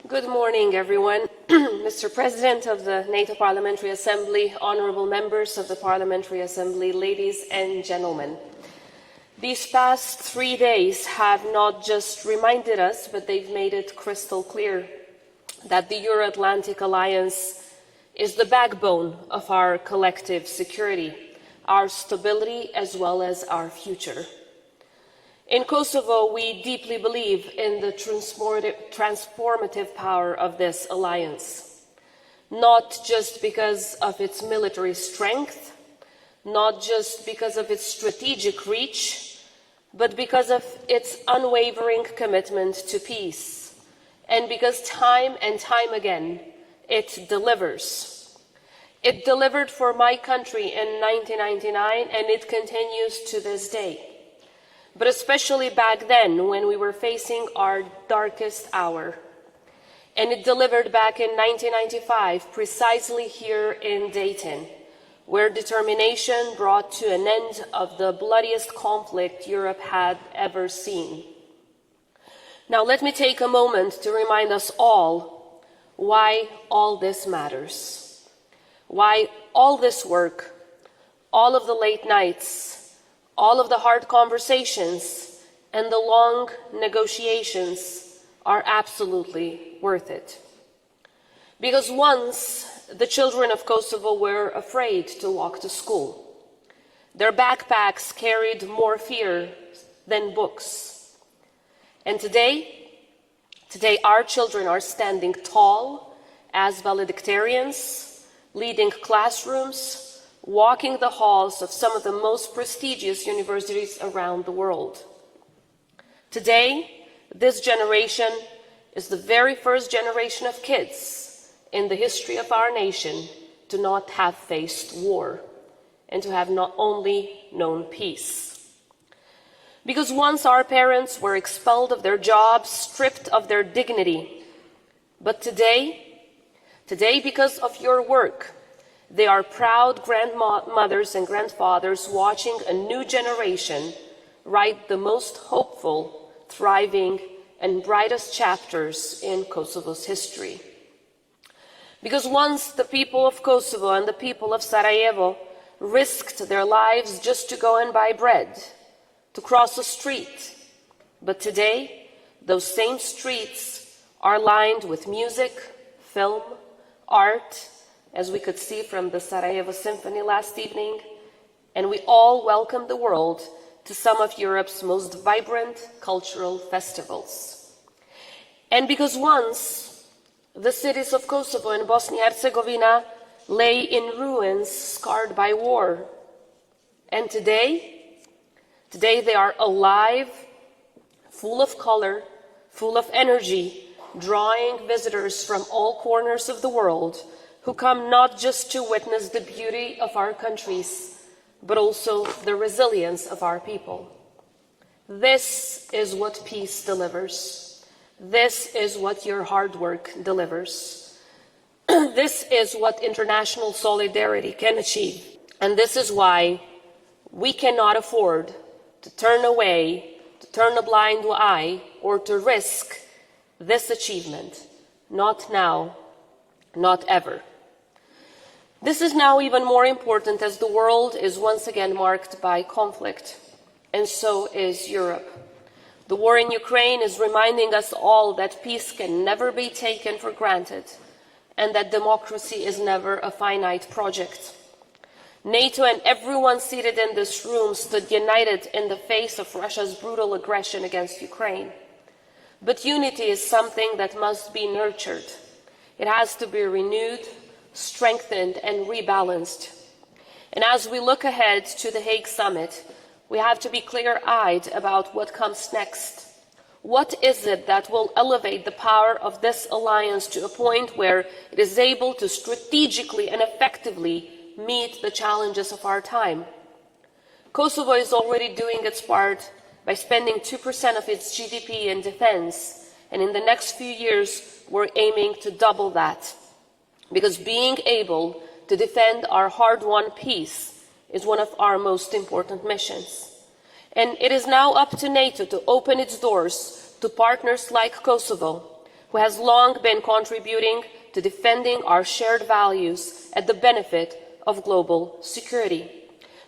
Good morning, everyone. Mr. President of the NATO Parliamentary Assembly, honorable members of the Parliamentary Assembly, ladies and gentlemen. These past 3 days have not just reminded us, but they've made it crystal clear that the Euro-Atlantic Alliance is the backbone of our collective security, our stability, as well as our future. In Kosovo, we deeply believe in the transformative power of this alliance, not just because of its military strength, not just because of its strategic reach, but because of its unwavering commitment to peace, and because time and time again, it delivers. It delivered for my country in 1999, and it continues to this day. But especially back then, when we were facing our darkest hour. And it delivered back in 1995, precisely here in Dayton, where determination brought to an end of the bloodiest conflict Europe had ever seen. Now let me take a moment to remind us all why all this matters, why all this work, all of the late nights, all of the hard conversations and the long negotiations are absolutely worth it. Because once the children of Kosovo were afraid to walk to school. Their backpacks carried more fear than books. And today our children are standing tall as valedictorians, leading classrooms, walking the halls of some of the most prestigious universities around the world. Today, this generation is the very first generation of kids in the history of our nation to not have faced war and to have not only known peace. Because once our parents were expelled of their jobs, stripped of their dignity, but today, because of your work, they are proud grandmothers and grandfathers watching a new generation write the most hopeful, thriving, and brightest chapters in Kosovo's history. Because once the people of Kosovo and the people of Sarajevo risked their lives just to go and buy bread, to cross a street, but today those same streets are lined with music, film, art, as we could see from the Sarajevo Symphony last evening, and we all welcome the world to some of Europe's most vibrant cultural festivals. And because once the cities of Kosovo and Bosnia-Herzegovina lay in ruins scarred by war, and today they are alive, full of color, full of energy, drawing visitors from all corners of the world who come not just to witness the beauty of our countries, but also the resilience of our people. This is what peace delivers. This is what your hard work delivers. This is what international solidarity can achieve. And this is why we cannot afford to turn away, to turn a blind eye, or to risk this achievement. Not now, not ever. This is now even more important as the world is once again marked by conflict, and so is Europe. The war in Ukraine is reminding us all that peace can never be taken for granted, and that democracy is never a finite project. NATO and everyone seated in this room stood united in the face of Russia's brutal aggression against Ukraine. But unity is something that must be nurtured. It has to be renewed, strengthened, and rebalanced. And as we look ahead to the Hague Summit, we have to be clear-eyed about what comes next. What is it that will elevate the power of this alliance to a point where it is able to strategically and effectively meet the challenges of our time? Kosovo is already doing its part by spending 2% of its GDP in defense, and in the next few years, we're aiming to double that. Because being able to defend our hard-won peace is one of our most important missions. And it is now up to NATO to open its doors to partners like Kosovo, who has long been contributing to defending our shared values at the benefit of global security.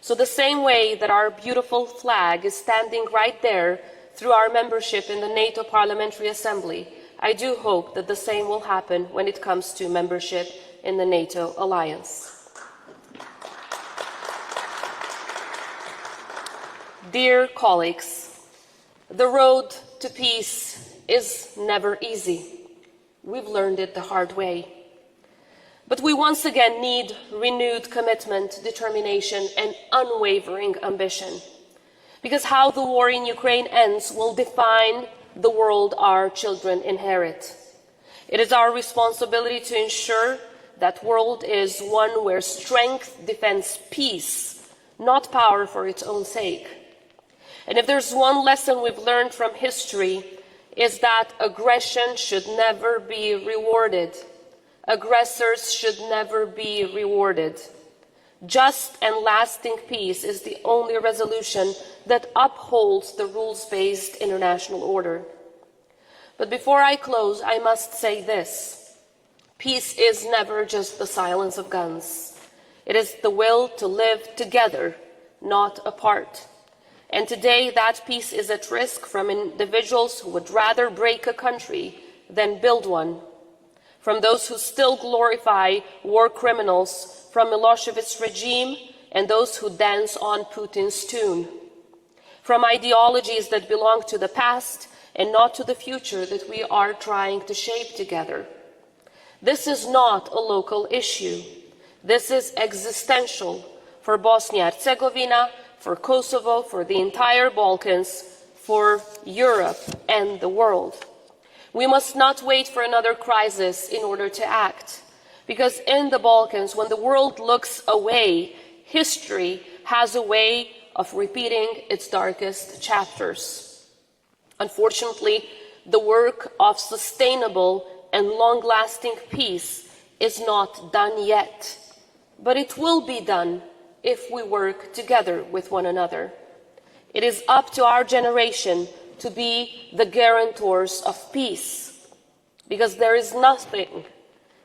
So the same way that our beautiful flag is standing right there through our membership in the NATO Parliamentary Assembly, I do hope that the same will happen when it comes to membership in the NATO alliance. Dear colleagues, the road to peace is never easy. We've learned it the hard way. But we once again need renewed commitment, determination, and unwavering ambition. Because how the war in Ukraine ends will define the world our children inherit. It is our responsibility to ensure that world is one where strength defends peace, not power for its own sake. And if there's one lesson we've learned from history, is that aggression should never be rewarded. Aggressors should never be rewarded. Just and lasting peace is the only resolution that upholds the rules-based international order. But before I close, I must say this. Peace is never just the silence of guns. It is the will to live together, not apart. And today that peace is at risk from individuals who would rather break a country than build one. From those who still glorify war criminals from Milosevic's regime and those who dance on Putin's tune. From ideologies that belong to the past and not to the future that we are trying to shape together. This is not a local issue. This is existential for Bosnia-Herzegovina, for Kosovo, for the entire Balkans, for Europe and the world. We must not wait for another crisis in order to act, because in the Balkans, when the world looks away, history has a way of repeating its darkest chapters. Unfortunately, the work of sustainable and long-lasting peace is not done yet, but it will be done if we work together with one another. It is up to our generation to be the guarantors of peace, because there is nothing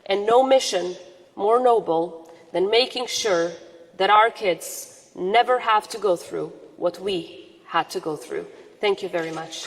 and no mission more noble than making sure that our kids never have to go through what we had to go through. Thank you very much.